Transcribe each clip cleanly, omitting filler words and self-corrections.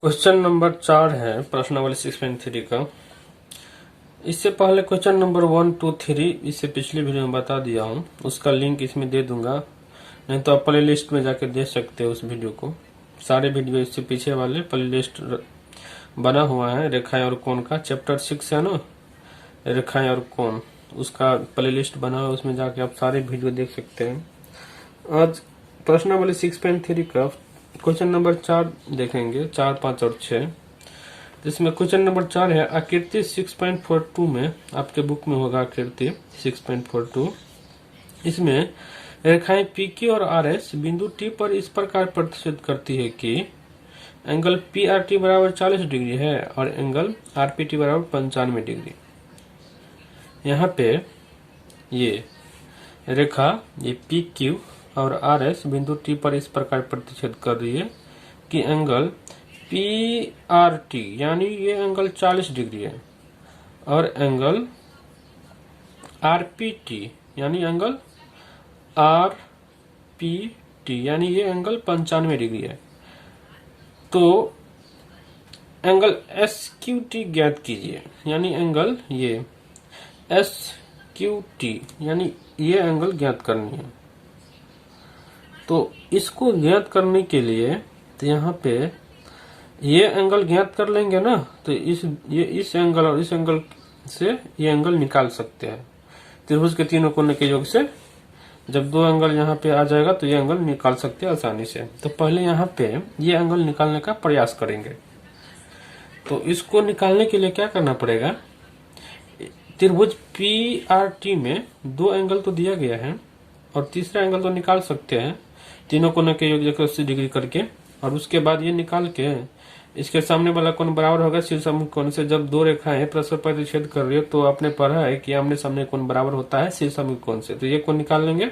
Question number 4 है प्रश्नावली 6.3 का। इससे पहले क्वेश्चन नंबर 1, 2, 3 इससे पिछली वीडियो में बता दिया हूँ, उसका लिंक इसमें दे दूंगा, नहीं तो आप प्ले लिस्ट में जाके देख सकते हो उस वीडियो को। सारे वीडियो इससे पीछे वाले प्ले लिस्ट बना हुआ है। रेखाएं और कोण का चैप्टर 6 है ना, रेखाएं और कोण, उसका प्ले लिस्ट बना हुआ, उसमें जाके आप सारे वीडियो देख सकते हैं। आज प्रश्नावली 6.3 का क्वेश्चन नंबर 4 देखेंगे, 4, 5 और 6। जिसमें क्वेश्चन नंबर 4 है आकृति 6.42 में, आपके बुक में होगा आकृति 6.42। इसमें रेखाएं PQ और RS बिंदु T पर इस प्रकार प्रतिच्छेद करती है कि एंगल PRT बराबर 40 डिग्री है और एंगल RPT बराबर 95 डिग्री। यहाँ पे ये रेखा ये PQ और RS बिंदु T पर इस प्रकार प्रतिच्छेद कर रही है कि एंगल PRT यानी ये एंगल 40 डिग्री है और एंगल RPT यानी एंगल RPT यानी ये एंगल 95 डिग्री है। तो एंगल SQT ज्ञात कीजिए, यानी एंगल ये SQT यानी ये एंगल ज्ञात करनी है। तो इसको ज्ञात करने के लिए तो यहाँ पे ये एंगल ज्ञात कर लेंगे ना, तो इस एंगल और इस एंगल से ये एंगल निकाल सकते हैं। त्रिभुज के तीनों कोने के योग से जब दो एंगल यहाँ पे आ जाएगा तो ये एंगल निकाल सकते हैं आसानी से। तो पहले यहाँ पे ये एंगल निकालने का प्रयास करेंगे। तो इसको निकालने के लिए क्या करना पड़ेगा, त्रिभुज PRT में दो एंगल तो दिया गया है और तीसरा एंगल तो निकाल सकते हैं, तीनों कोने के योग 180 डिग्री करके। और उसके बाद ये निकाल के इसके सामने वाला कोण बराबर होगा शीर्षामुख कोण से। जब दो रेखाएं परस्पर प्रतिच्छेद कर रही है तो आपने पढ़ा है कि आमने सामने कोण बराबर होता है शीर्षामुख कोण से। तो ये कोण निकाल लेंगे।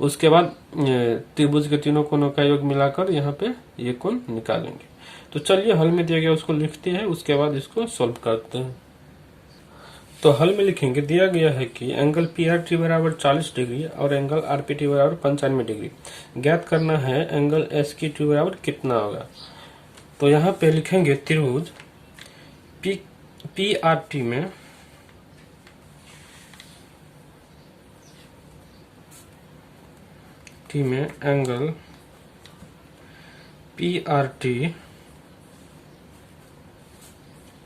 उसके बाद त्रिभुज के तीनों कोणों का योग मिलाकर यहाँ पे ये कोण निकालेंगे। तो चलिए हल में दिया गया उसको लिखते हैं, उसके बाद इसको सोल्व करते हैं। तो हल में लिखेंगे, दिया गया है कि एंगल PRT बराबर 40 डिग्री और एंगल RPT बराबर 95 डिग्री। ज्ञात करना है एंगल SQT बराबर कितना होगा। तो यहाँ पे लिखेंगे त्रिभुज PRT में angle PRT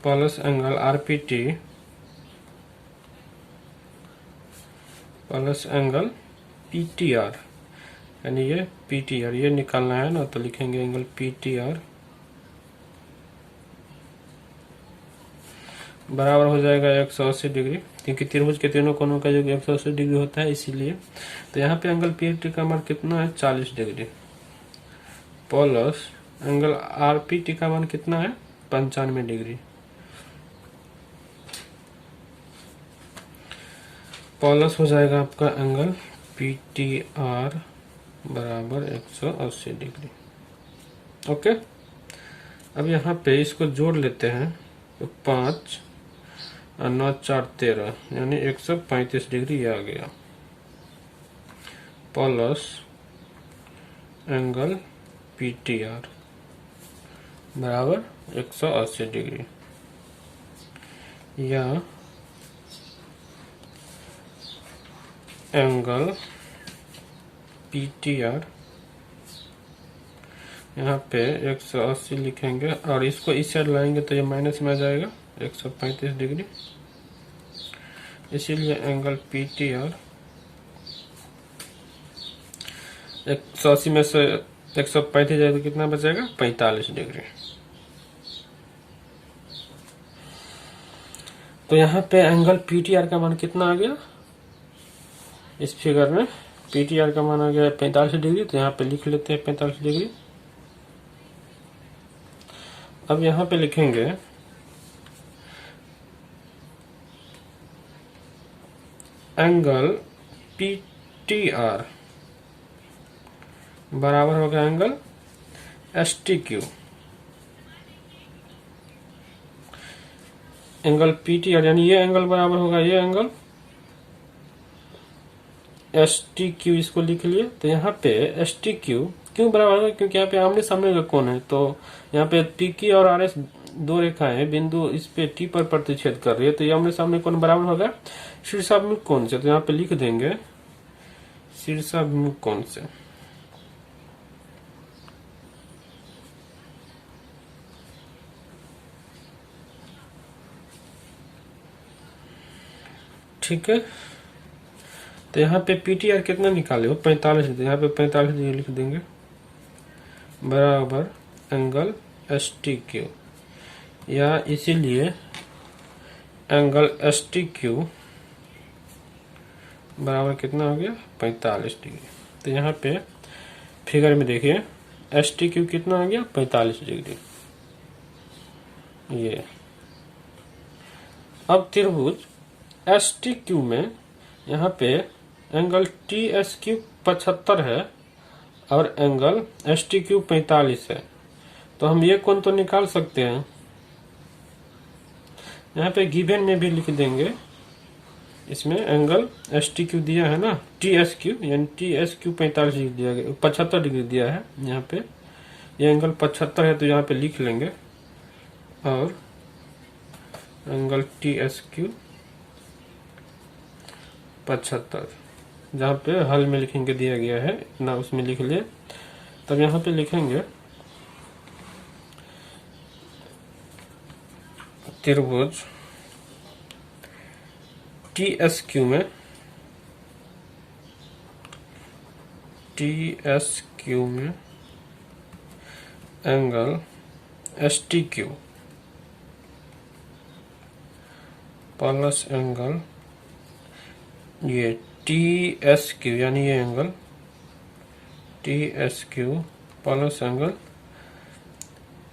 plus angle RPT plus angle PTR, यानी ये PTR ये निकालना है ना, तो लिखेंगे एंगल PTR बराबर हो जाएगा 180 डिग्री, क्योंकि त्रिभुज के तीनों कोनों का योग 180 डिग्री होता है इसीलिए। तो यहाँ पे एंगल PRT का मान कितना है 40 डिग्री प्लस एंगल RPT का मान कितना है 95 डिग्री प्लस हो जाएगा आपका एंगल PTR बराबर 180 डिग्री। ओके, अब यहाँ पे इसको जोड़ लेते हैं। तो 5 और 9, 4, 13 यानी 135 डिग्री आ गया प्लस एंगल PTR बराबर 180 डिग्री, या एंगल PTR यहाँ पे 180 लिखेंगे और इसको इस साइड लाएंगे तो ये माइनस में आ जाएगा 135 डिग्री। इसीलिए एंगल PTR 180 में से 135 जाए तो कितना बचेगा 45 डिग्री। तो यहाँ पे एंगल PTR का मान कितना आ गया, इस फिगर में PTR का मान आ गया 45 डिग्री। तो यहाँ पे लिख लेते हैं 45 डिग्री। अब यहाँ पे लिखेंगे एंगल PTR बराबर होगा एंगल STQ। एंगल PTR यानी ये एंगल बराबर होगा ये एंगल STQ, इसको लिख लिए। तो यहाँ पे STQ क्यों बराबर होगा? क्योंकि यहाँ पे आमने सामने का कोण है, तो यहाँ पे पी की और आर एस दो रेखाएं हैं, बिंदु इस पे टी पर प्रतिच्छेद कर रही है, तो ये आमने सामने कोण बराबर होगा शीर्षाभिमुख कोण से। तो यहाँ पे लिख देंगे शीर्षाभिमुख कोण से। ठीक है, तो यहाँ पे पीटीआर कितना निकाले हो? 45। यहाँ पे 45 डिग्री लिख देंगे बराबर एंगल एस टी क्यू, या इसीलिए एंगल एस टी क्यू बराबर कितना हो गया? 45 डिग्री। तो यहाँ पे फिगर में देखिए एस टी क्यू कितना हो गया? 45 डिग्री। ये अब त्रिभुज एस टी क्यू में यहाँ पे एंगल टी एस क्यू 75 है और एंगल एस टी क्यू 45 है, तो हम ये कोण तो निकाल सकते हैं। यहाँ पे गिवन में भी लिख देंगे, इसमें एंगल एस टी क्यू दिया है ना, टी एस क्यू यानी टी एस क्यू 45 डिग्री दिया गया, 75 डिग्री दिया है। यहाँ पे ये एंगल 75 है, तो यहाँ पे लिख लेंगे, और एंगल टी एस क्यू 75 जहाँ पे हल में लिखेंगे दिया गया है ना, उसमें लिख लिए। तब यहाँ पे लिखेंगे त्रिभुज टी एस क्यू में angle S T Q plus angle ये टी एस क्यू यानी ये angle T S Q plus angle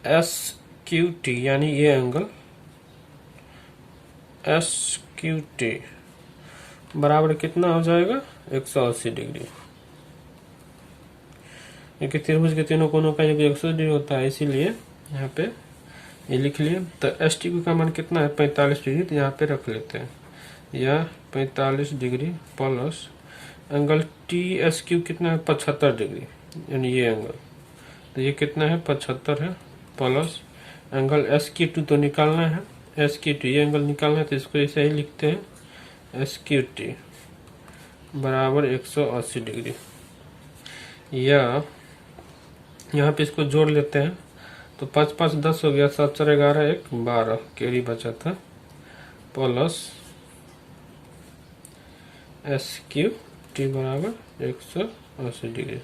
S Q T यानी ये एंगल एस क्यू टी बराबर कितना हो जाएगा? 180 डिग्री। क्योंकि त्रिभुज के तीनों कोनों का योग 180 डिग्री होता है, इसीलिए यहाँ पे ये लिख लिए। तो एस टी क्यू का मान कितना है? 45 डिग्री। तो यहाँ पे रख लेते हैं, या 45 degree plus angle T S Q कितना है? 75 डिग्री यानी ये एंगल, तो ये कितना है? 75 है, plus angle S Q two तो निकालना है, एस क्यू टी ये एंगल निकालना है, तो इसको ऐसे ही लिखते हैं एस क्यू टी बराबर 180 डिग्री। या यहाँ पे इसको जोड़ लेते हैं, तो 5 5 10 हो गया, 7 4 11 1 12 कैरी बचा था, प्लस एस क्यू टी बराबर 180 डिग्री।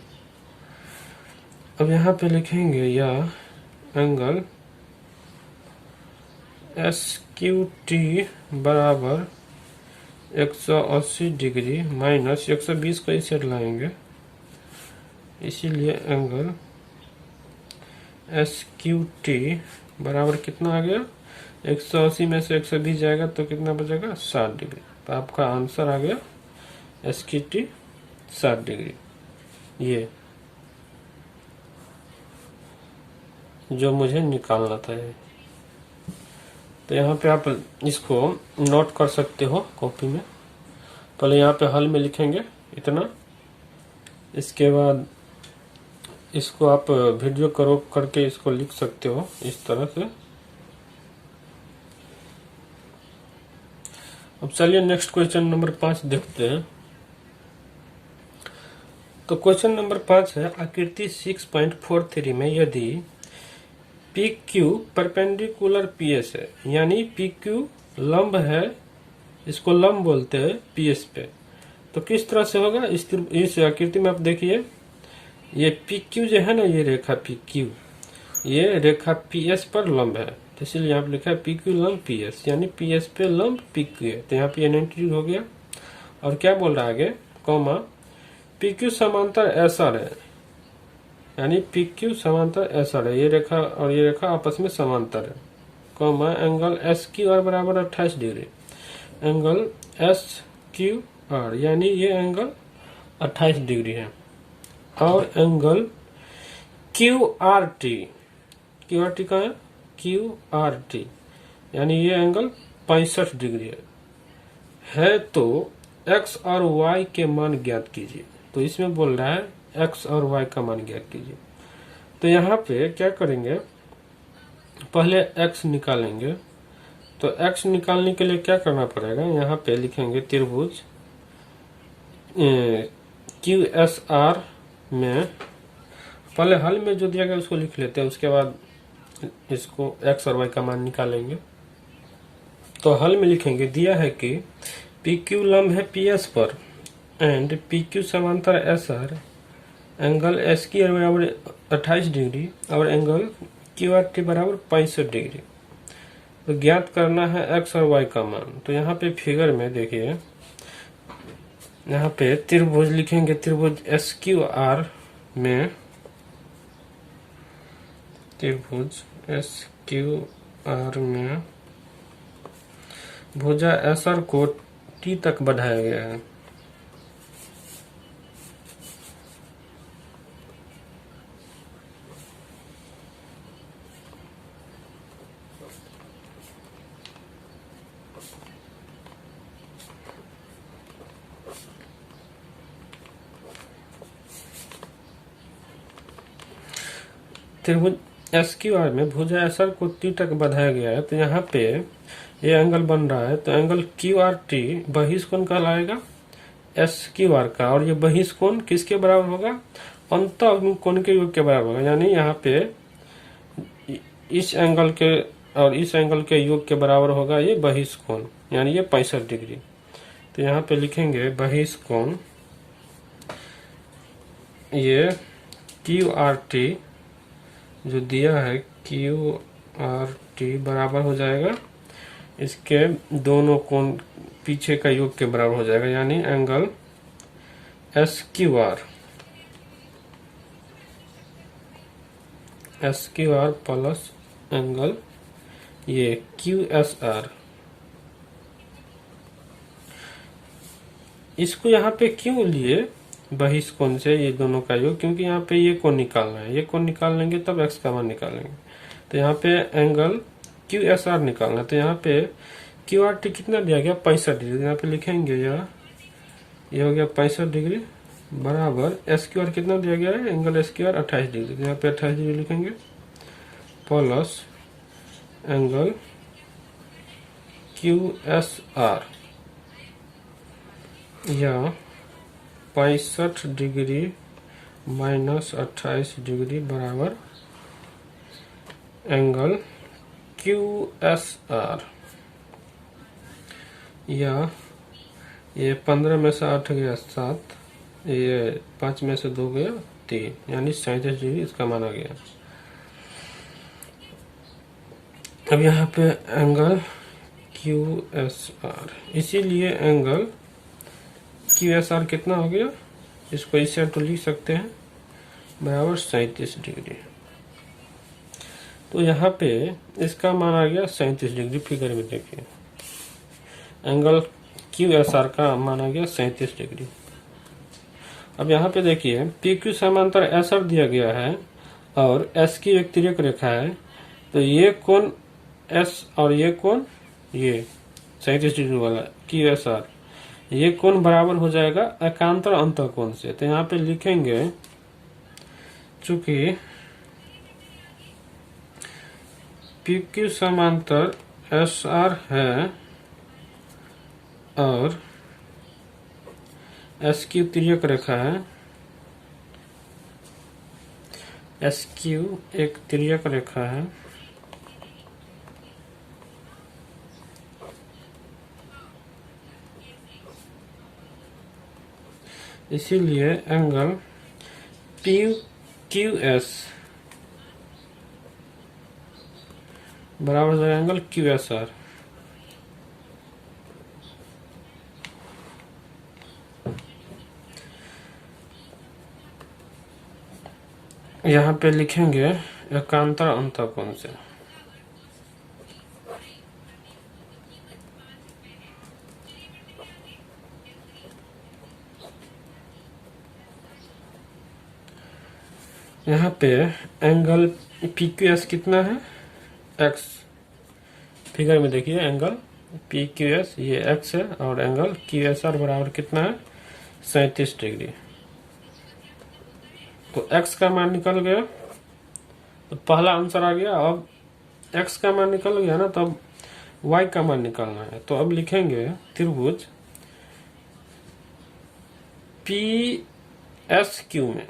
अब यहाँ पे लिखेंगे या एंगल एस क्यू टी बराबर 180 डिग्री माइनस 120 को इसे लाएंगे, इसीलिए एंगल एस क्यू टी बराबर कितना आ गया? 180 में से 120 जाएगा तो कितना बचेगा? 60 डिग्री। तो आपका आंसर आ गया एस क्यू टी 60 डिग्री। ये जो मुझे निकालना था ये। तो यहाँ पे आप इसको नोट कर सकते हो कॉपी में। पहले यहाँ पे हल में लिखेंगे इतना, इसके बाद इसको आप वीडियो करो करके इसको लिख सकते हो इस तरह से। अब चलिए नेक्स्ट क्वेश्चन नंबर 5 देखते हैं। तो क्वेश्चन नंबर 5 है, आकृति 6.43 में यदि P Q perpendicular P S है, यानी पी क्यू लंब है, इसको लंब बोलते हैं पी एस पे, तो किस तरह से होगा? इस आकृति में आप देखिए, ये पी क्यू जो है ना, ये रेखा पी क्यू, ये रेखा पी एस पर लंब है, तो इसलिए यहाँ पे लिखा है पी क्यू लंब पी एस, यानी पी एस पे लंब पी क्यू है। तो यहाँ पे 90 डिग्री हो गया। और क्या बोल रहा है आगे? कॉमा पी क्यू समांतर एस आर है, यानी पी क्यू समांतर एस आर है, ये रेखा और ये रेखा आपस में समांतर है। Comma angle S Q R बराबर 28 degree, angle S Q R यानी ये एंगल 28 डिग्री है। और एंगल क्यू आर टी का है क्यू आर टी, यानी ये एंगल 65 डिग्री है। तो एक्स और वाई के मान ज्ञात कीजिए। तो इसमें बोल रहा है एक्स और वाई का मान ज्ञात कीजिए। तो यहाँ पे क्या करेंगे, पहले एक्स निकालेंगे। तो एक्स निकालने के लिए क्या करना पड़ेगा, यहाँ पे लिखेंगे त्रिभुज क्यू एस आर में, पहले हल में जो दिया गया उसको लिख लेते हैं, उसके बाद इसको एक्स और वाई का मान निकालेंगे। तो हल में लिखेंगे, दिया है कि पी क्यू लंब है पी एस पर एंड पी क्यू समांतर एस आर, एंगल एस की बराबर 28 डिग्री और एंगल क्यू आर टी बराबर 65 डिग्री। तो ज्ञात करना है एक्स और वाई का मान। तो यहाँ पे फिगर में देखिए, यहाँ पे त्रिभुज लिखेंगे, त्रिभुज एस क्यू आर में, त्रिभुज एस क्यू आर में भुजा एस आर को टी तक बढ़ाया गया है। त्रिभुज एस क्यू आर में भुजा एस आर को टी तक बढ़ाया गया है। तो यहाँ पे ये एंगल बन रहा है, तो एंगल क्यू आर टी बहिष कोण कहलाएगा एस क्यू आर का, और ये बहिष कोण किसके बराबर होगा, अंतः कोण के योग के बराबर होगा। यानी यहाँ पे इस एंगल के और इस एंगल के योग के बराबर होगा ये बहिष कोण, यानी ये 65 डिग्री। तो यहाँ पे लिखेंगे बहिष कोण, ये क्यू आर टी जो दिया है क्यू आर टी बराबर हो जाएगा इसके दोनों कोण पीछे का योग के बराबर हो जाएगा, यानी angle S Q R plus angle ये क्यू एस आर। इसको यहाँ पे क्यों लिए बहिष कोण से ये दोनों का योग, क्योंकि यहाँ पे ये कोण निकालना है, ये कोण निकाल लेंगे तब एक्स का मान निकालेंगे। तो यहाँ पे एंगल क्यू एस आर निकालना, तो यहाँ पे क्यू आर टी कितना दिया गया 65 डिग्री, यहाँ पे लिखेंगे ये हो गया 65 डिग्री बराबर एस क्यू आर कितना दिया गया है, angle S Q R 28 degree, तो यहाँ पे 28 डिग्री लिखेंगे plus angle Q S R या 65 डिग्री माइनस 28 डिग्री बराबर एंगल क्यू एस आर, या ये 15 में से 8 गया 7, ये 5 में से 2 गया 3, यानी 37 डिग्री इसका माना गया। अब यहाँ पे एंगल क्यू एस आर, इसीलिए एंगल क्यू एस आर कितना हो गया, इसको इससे तो लिख सकते हैं बराबर 37 डिग्री। तो यहाँ पे इसका मान आ गया 37 डिग्री। फिगर में देखिए एंगल क्यू एस आर का मान आ गया 37 डिग्री। अब यहाँ पे देखिए पी क्यू समांतर एस आर दिया गया है और एस की एक तिर्यक रेखा है, तो ये कोण एस और ये कोण ये 37 डिग्री वाला क्यू एस आर, ये कोण बराबर हो जाएगा एकांतर अंतः कोण से। तो यहाँ पे लिखेंगे चूंकि पी क्यू समांतर एस आर है और एस क्यू तिर्यक रेखा है, एस क्यू एक तिर्यक रेखा है, इसीलिए एंगल पी क्यू एस बराबर हो जाएगा एंगल क्यू एस आर। यहाँ पे लिखेंगे एकांतर अंतः कोण से। यहाँ पे एंगल पी क्यू एस कितना है एक्स, फिगर में देखिए एंगल पी क्यू एस ये एक्स है और एंगल क्यू एस आर बराबर कितना है 37 डिग्री। तो x का मान निकल गया, तो पहला आंसर आ गया। अब x का मान निकल गया ना, तो अब y का मान निकालना है। तो अब लिखेंगे त्रिभुज PSQ में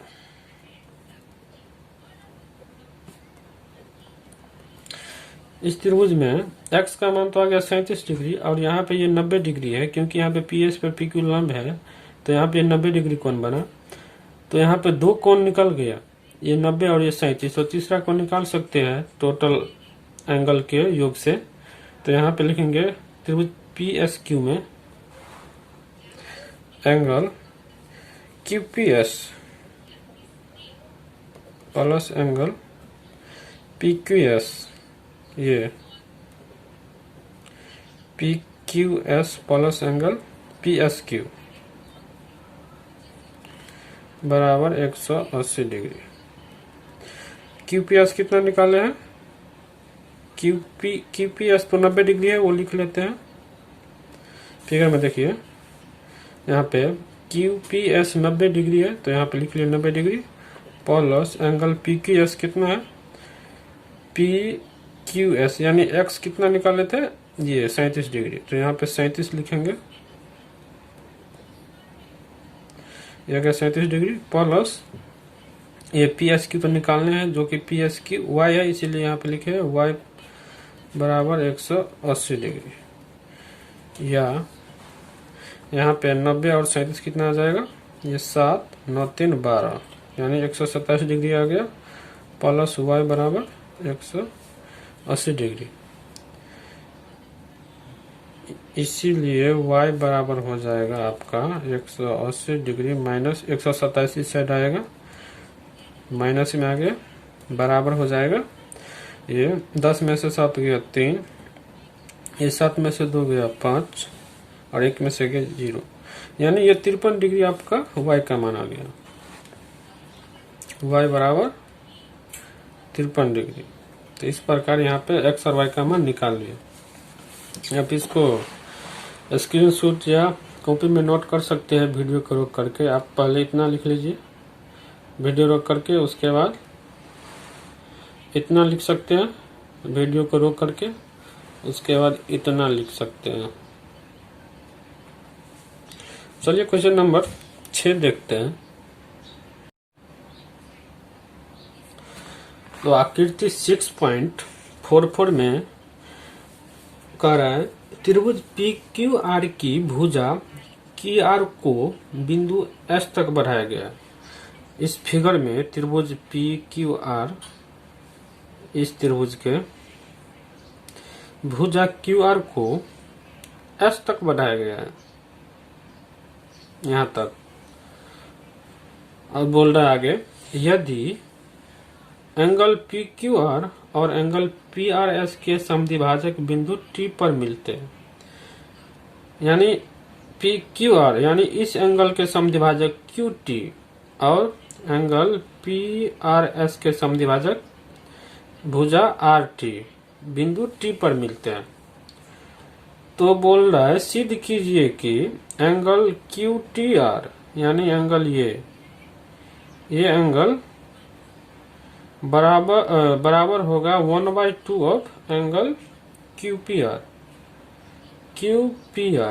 इस त्रिभुज में x का मान तो आ गया 37 डिग्री, और यहाँ पे ये 90 डिग्री है, क्योंकि यहाँ पे PS पे PQ लंब है, तो यहाँ पे 90 डिग्री कोण बना। तो यहाँ पे दो कोण निकल गया, ये 90 और ये 37, तो तीसरा कोण निकाल सकते हैं टोटल एंगल के योग से। तो यहाँ पे लिखेंगे त्रिभुज PSQ में angle QPS plus angle PQS, ये PQS प्लस एंगल PSQ बराबर 180 डिग्री। QPS कितना निकाले हैं? QPS तो 90 डिग्री है, वो लिख लेते हैं। फिगर में देखिए, यहाँ पे QPS 90 डिग्री है, तो यहाँ पे लिख लिया 90 डिग्री प्लस एंगल PQS कितना है? PQS यानी x कितना निकाले थे? ये 37 डिग्री, तो यहाँ पे 37 लिखेंगे, यह क्या 37 डिग्री प्लस ये PSQ तो निकालने हैं, जो कि PSQ y है, इसीलिए यहाँ पे लिखे y बराबर 180 डिग्री। या यहाँ पे 90 और 37 कितना आ जाएगा? ये 7 9 3 12 यानी 127 डिग्री आ गया, प्लस y बराबर 180 डिग्री। इसीलिए y बराबर हो जाएगा आपका 180 डिग्री माइनस 127 इस साइड आएगा, माइनस में आ गया, बराबर हो जाएगा। ये 10 में से 7 गया 3, ये 7 में से 2 गया 5, और 1 में से गया 0, यानी ये 53 डिग्री आपका y का मान आ गया। y बराबर 53 डिग्री। तो इस प्रकार यहाँ पे x और y का मान निकाल लिया। आप इसको स्क्रीनशॉट या कॉपी में नोट कर सकते हैं वीडियो को रोक करके। आप पहले इतना लिख लीजिए वीडियो रोक करके, उसके बाद इतना लिख सकते हैं वीडियो को रोक करके, उसके बाद इतना लिख सकते हैं। चलिए क्वेश्चन नंबर 6 देखते हैं। तो आकृति 6.44 में कह रहा है त्रिभुज PQR की भुजा QR को बिंदु S तक बढ़ाया गया। इस फिगर में त्रिभुज PQR, इस त्रिभुज के भुजा QR को S तक बढ़ाया गया है, यहाँ तक। और बोल रहा है आगे, यदि एंगल PQR और एंगल PRS के समद्विभाजक बिंदु T पर मिलते हैं, यानी PQR यानी इस एंगल के समद्विभाजक QT और एंगल PRS के समद्विभाजक भुजा RT बिंदु T पर मिलते हैं। तो बोल रहा है सिद्ध कीजिए कि एंगल QTR यानी एंगल ये एंगल बराबर होगा 1/2 ऑफ एंगल QPR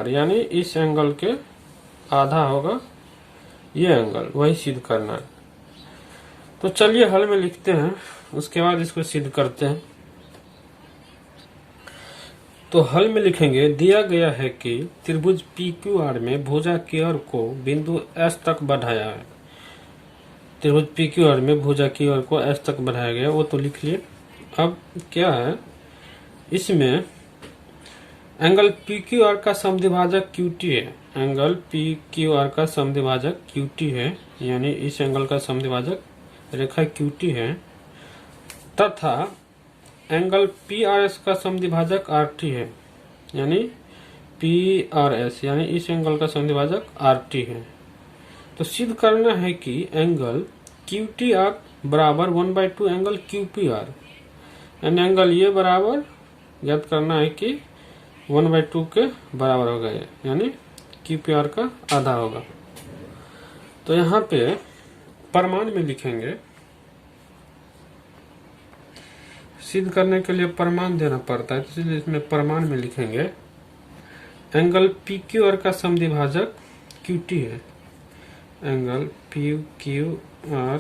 यानी इस एंगल के आधा होगा ये एंगल, वही सिद्ध करना है। तो चलिए हल में लिखते हैं, उसके बाद इसको सिद्ध करते हैं। तो हल में लिखेंगे, दिया गया है कि त्रिभुज PQR में भुजा QR को बिंदु S तक बढ़ाया है। त्रिभुज PQR में भुजा QR को S तक बढ़ाया गया, वो तो लिख लिए। अब क्या है, इसमें एंगल PQR का समद्विभाजक QT है, एंगल PQR का समद्विभाजक QT है, यानी इस एंगल का समद्विभाजक रेखा QT है, तथा एंगल PRS का समद्विभाजक RT है, यानी PRS यानी इस एंगल का समद्विभाजक RT है। तो सिद्ध करना है कि एंगल QTR बराबर 1/2 एंगल QPR, यानी एंगल ये बराबर ज्ञात करना है कि 1/2 के बराबर होगा, यानी QPR का आधा होगा। तो यहाँ पे प्रमाण में लिखेंगे। सिद्ध करने के लिए प्रमाण देना पड़ता है, इसलिए इसमें प्रमाण में लिखेंगे एंगल पी क्यू आर का समद्विभाजक QT है। एंगल पी क्यू आर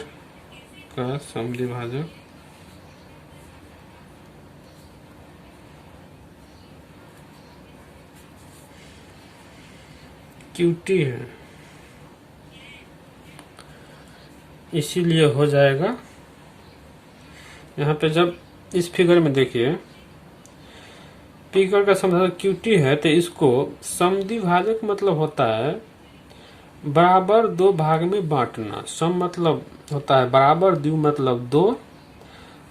का समद्विभाजक QT है, इसीलिए हो जाएगा। यहाँ पे जब इस फिगर में देखिए पी क्यू आर का समद्विभाजक QT है, तो इसको समद्विभाजक मतलब होता है बराबर दो भाग में बांटना। सम मतलब होता है बराबर, द्वि मतलब दो,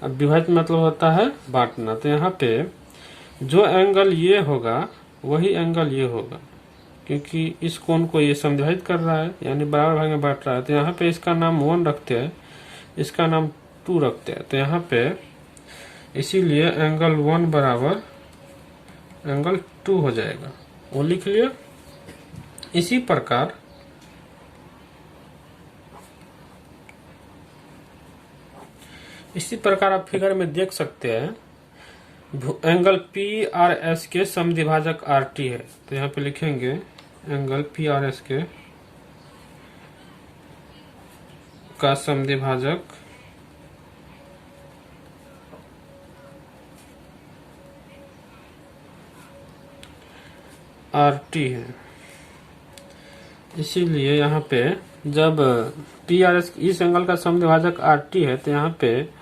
और विभाजित मतलब होता है बांटना। तो यहाँ पे जो एंगल ये होगा वही एंगल ये होगा, क्योंकि इस कोण को ये समद्विभाजित कर रहा है, यानी बराबर भाग में बांट रहा है। तो यहाँ पे इसका नाम 1 रखते हैं, इसका नाम 2 रखते हैं। तो यहाँ पे इसीलिए एंगल 1 बराबर एंगल 2 हो जाएगा, वो लिख लिया। इसी प्रकार आप फिगर में देख सकते हैं एंगल PRS के समद्विभाजक RT है। तो यहाँ पे लिखेंगे एंगल PRS के का समद्विभाजक RT है। इसीलिए यहाँ पे जब PRS इस एंगल का समद्विभाजक RT है, तो यहाँ पे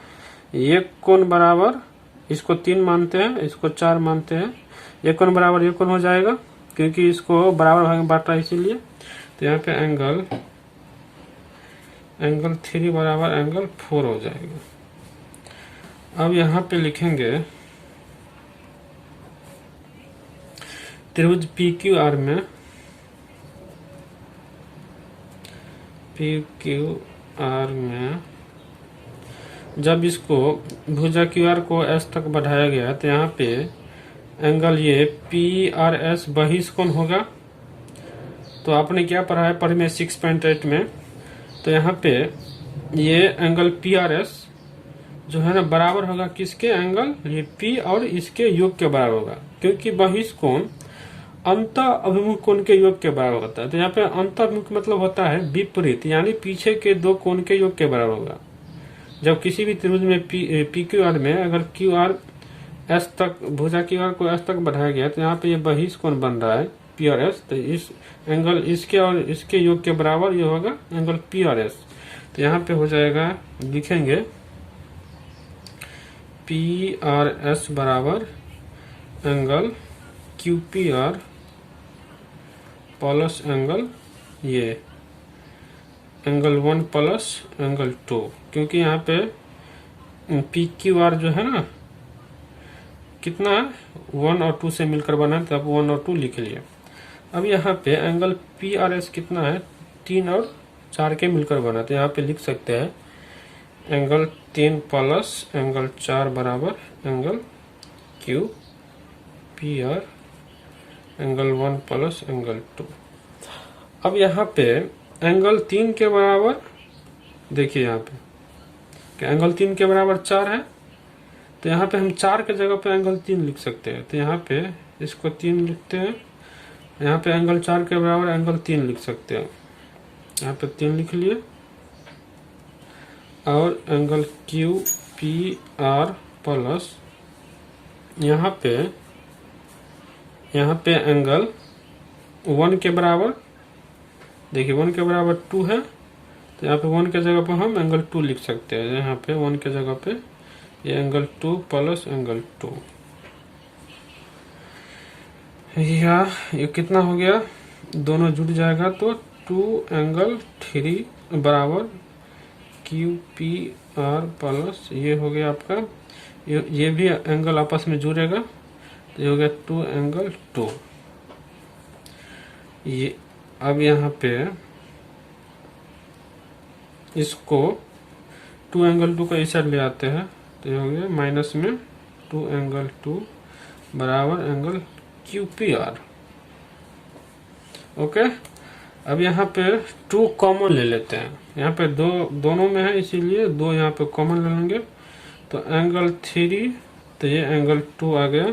ये कोण बराबर, इसको 3 मानते हैं, इसको 4 मानते हैं, ये कोण बराबर ये कोण हो जाएगा, क्योंकि इसको बराबर भाग में बांटा है इसीलिए। तो यहाँ पे एंगल 3 बराबर एंगल 4 हो जाएगा। अब यहाँ पे लिखेंगे त्रिभुज PQR में जब इसको भुजा QR को S तक बढ़ाया गया, तो यहाँ पे एंगल ये PRS बहिष्कोण होगा। तो आपने क्या पढ़ा है पढ़ में 6.8 में, तो यहाँ पे ये एंगल PRS जो है ना बराबर होगा किसके, एंगल ये P और इसके योग के बराबर होगा, क्योंकि बहिष्कोण अंत अभिमुख कोण के योग के बराबर होता है। तो यहाँ पे अंत अभिमुख मतलब होता है विपरीत, यानी पीछे के दो कोण के योग के बराबर होगा। जब किसी भी त्रिभुज में PQR में अगर QR S तक भुजा QR को S तक बढ़ाया गया, तो यहाँ पे ये बहिष्कोण बन रहा है PRS, तो इस एंगल इसके और इसके योग के बराबर ये होगा एंगल PRS। तो यहाँ पे हो जाएगा, लिखेंगे PRS बराबर एंगल QPR प्लस एंगल ये एंगल 1 प्लस एंगल 2, क्योंकि यहाँ पे PQR जो है ना कितना है 1 और 2 से मिलकर बना है, तो अब 1 और 2 लिख लिया। अब यहाँ पे एंगल PRS कितना है 3 और 4 के मिलकर बना, तो यहाँ पे लिख सकते हैं एंगल 3 प्लस एंगल 4 बराबर angle QPR angle 1 plus angle 2। अब यहाँ पे एंगल 3 के बराबर देखिए, यहाँ पे कि एंगल 3 के बराबर 4 है, तो यहाँ पे हम 4 के जगह पे एंगल 3 लिख सकते हैं। तो यहाँ पे इसको 3 लिखते हैं, यहाँ पे एंगल 4 के बराबर एंगल 3 लिख सकते हैं। यहाँ पे 3 लिख लिए, और एंगल QPR प्लस यहाँ पे एंगल 1 के बराबर, देखिए 1 के बराबर 2 है, तो यहाँ पे 1 के जगह पे हम एंगल 2 लिख सकते हैं। यहाँ पे 1 के जगह पे ये एंगल 2 प्लस एंगल 2, ये कितना हो गया, दोनों जुड़ जाएगा, तो 2 एंगल 3 बराबर QPR प्लस ये हो गया आपका, ये भी एंगल आपस में जुड़ेगा, तो ये हो गया 2 एंगल 2। ये अब यहाँ पे इसको 2 एंगल 2 का इस साइड ले आते हैं, तो ये हो गया माइनस में 2 एंगल 2 बराबर एंगल QPR। ओके, अब यहाँ पे 2 कॉमन ले लेते हैं, यहाँ पे दोनों में है इसीलिए 2 यहाँ पे कॉमन ले लेंगे। तो एंगल 3, तो ये एंगल 2 आ गया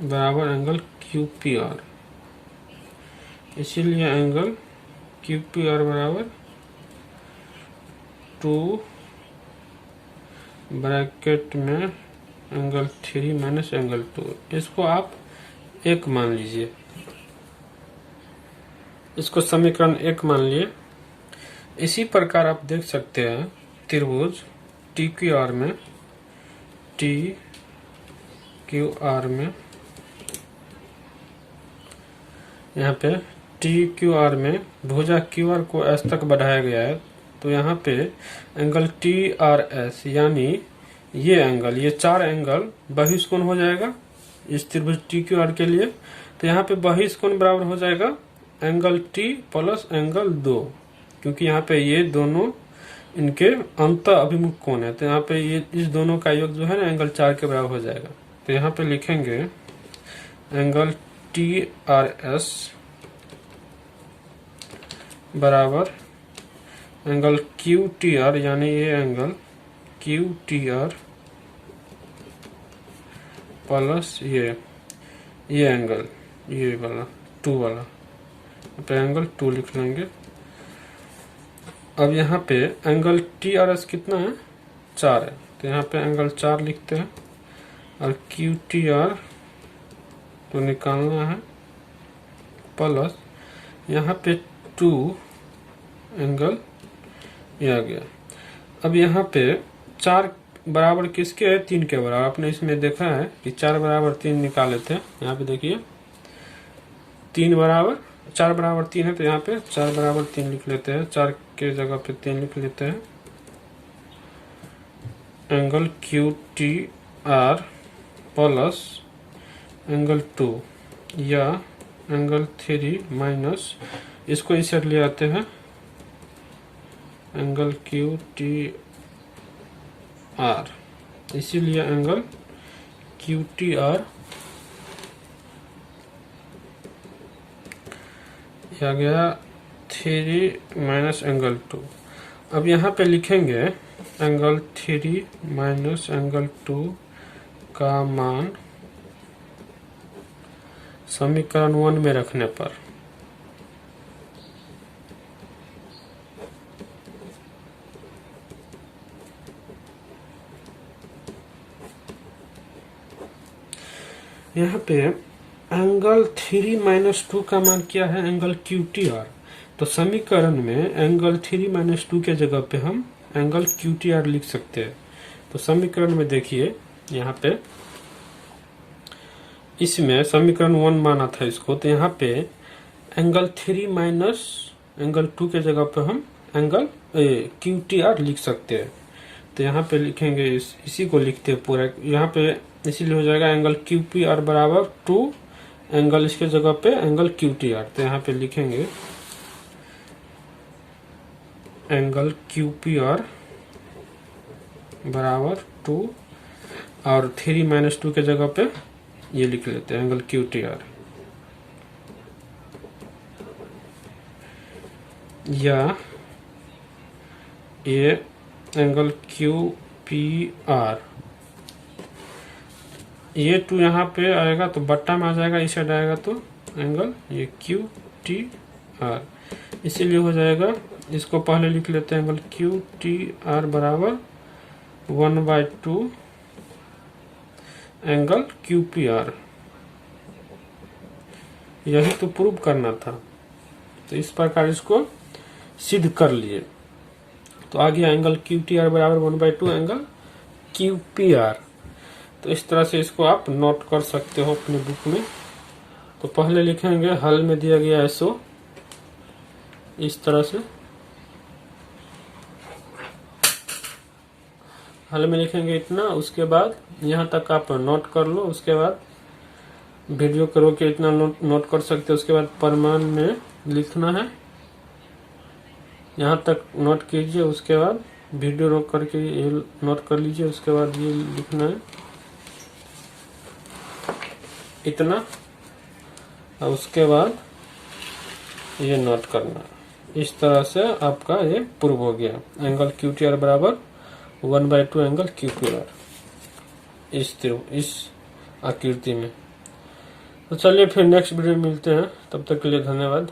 बराबर एंगल QPR, इसीलिए एंगल QPR बराबर 2 ब्रैकेट में एंगल 3 माइनस एंगल 2। इसको आप 1 मान लीजिए, इसको समीकरण 1 मान लिए। इसी प्रकार आप देख सकते हैं त्रिभुज TQR में यहाँ पे TQR में भुजा QR को S तक बढ़ाया गया है। तो यहाँ पे एंगल TRS यानी ये एंगल, ये 4 एंगल बहिष्कोण हो जाएगा इस त्रिभुज TQR के लिए। तो यहाँ पे बहिष्कोण बराबर हो जाएगा एंगल T प्लस एंगल 2, क्योंकि यहाँ पे ये दोनों इनके अंत अभिमुख कोण है। तो यहाँ पे ये इस दोनों का योग जो है ना एंगल 4 के बराबर हो जाएगा। तो यहाँ पे लिखेंगे एंगल TRS बराबर एंगल QTR यानी ये एंगल QTR प्लस ये एंगल ये वाला 2 वाला, पे एंगल 2 लिख लेंगे। अब यहाँ पे एंगल TRS कितना है 4 है, तो यहाँ पे एंगल 4 लिखते हैं। और QTR तो निकालना है प्लस यहाँ पे 2 एंगल ये आ गया। अब यहाँ पे 4 बराबर किसके है 3 के बराबर। आपने इसमें देखा है कि 4 बराबर 3 निकाले थे। यहाँ पे देखिए 4 बराबर 3 है, तो यहाँ पे 4 बराबर 3 लिख लेते हैं। 4 के जगह पे 3 लिख लेते हैं। एंगल QTR प्लस एंगल 2 या एंगल 3 माइनस इसको इस साइड ले आते हैं एंगल QTR, इसीलिए एंगल QTR आ गया 3 माइनस एंगल 2। अब यहाँ पे लिखेंगे एंगल 3 माइनस एंगल 2 का मान समीकरण 1 में रखने पर यहाँ पे एंगल 3 माइनस 2 का मान क्या है एंगल QTR। तो समीकरण में एंगल 3 माइनस 2 के जगह पे हम एंगल QTR लिख सकते हैं। तो समीकरण में देखिए यहाँ पे इसमें समीकरण 1 माना था इसको, तो यहाँ पे एंगल 3 माइनस एंगल 2 के जगह पे हम एंगल QTR लिख सकते हैं। तो यहाँ पे लिखेंगे इसी को लिखते हैं पूरा यहाँ पे, इसीलिए हो जाएगा एंगल QPR बराबर 2 एंगल इसके जगह पे एंगल QTR। तो यहाँ पे लिखेंगे एंगल QPR बराबर 2 और 3 माइनस 2 के जगह पे ये लिख लेते हैं एंगल QTR, या ये एंगल QPR ये 2 यहाँ पे आएगा तो बट्टा में आ जाएगा, इस साइड आएगा तो एंगल ये QTR, इसीलिए हो जाएगा। इसको पहले लिख लेते हैं एंगल QTR बराबर 1/2 एंगल QPR। यही तो प्रूव करना था, तो इस प्रकार इसको सिद्ध कर लिए। तो आ गया एंगल QTR बराबर 1/2 एंगल QPR। तो इस तरह से इसको आप नोट कर सकते हो अपने बुक में। तो पहले लिखेंगे हल में दिया गया है सो इस तरह से हल में लिखेंगे इतना, उसके बाद यहाँ तक आप नोट कर लो, उसके बाद वीडियो करो कि इतना नोट कर सकते हो। उसके बाद प्रमाण में लिखना है, यहाँ तक नोट कीजिए, उसके बाद वीडियो रोक करके ये नोट कर लीजिए, उसके बाद ये लिखना है इतना। और उसके बाद ये नोट करना। इस तरह से आपका ये प्रूव हो गया। एंगल QTR बराबर 1/2 एंगल QQR इस आकृति में। तो चलिए फिर नेक्स्ट वीडियो में मिलते हैं, तब तक के लिए धन्यवाद।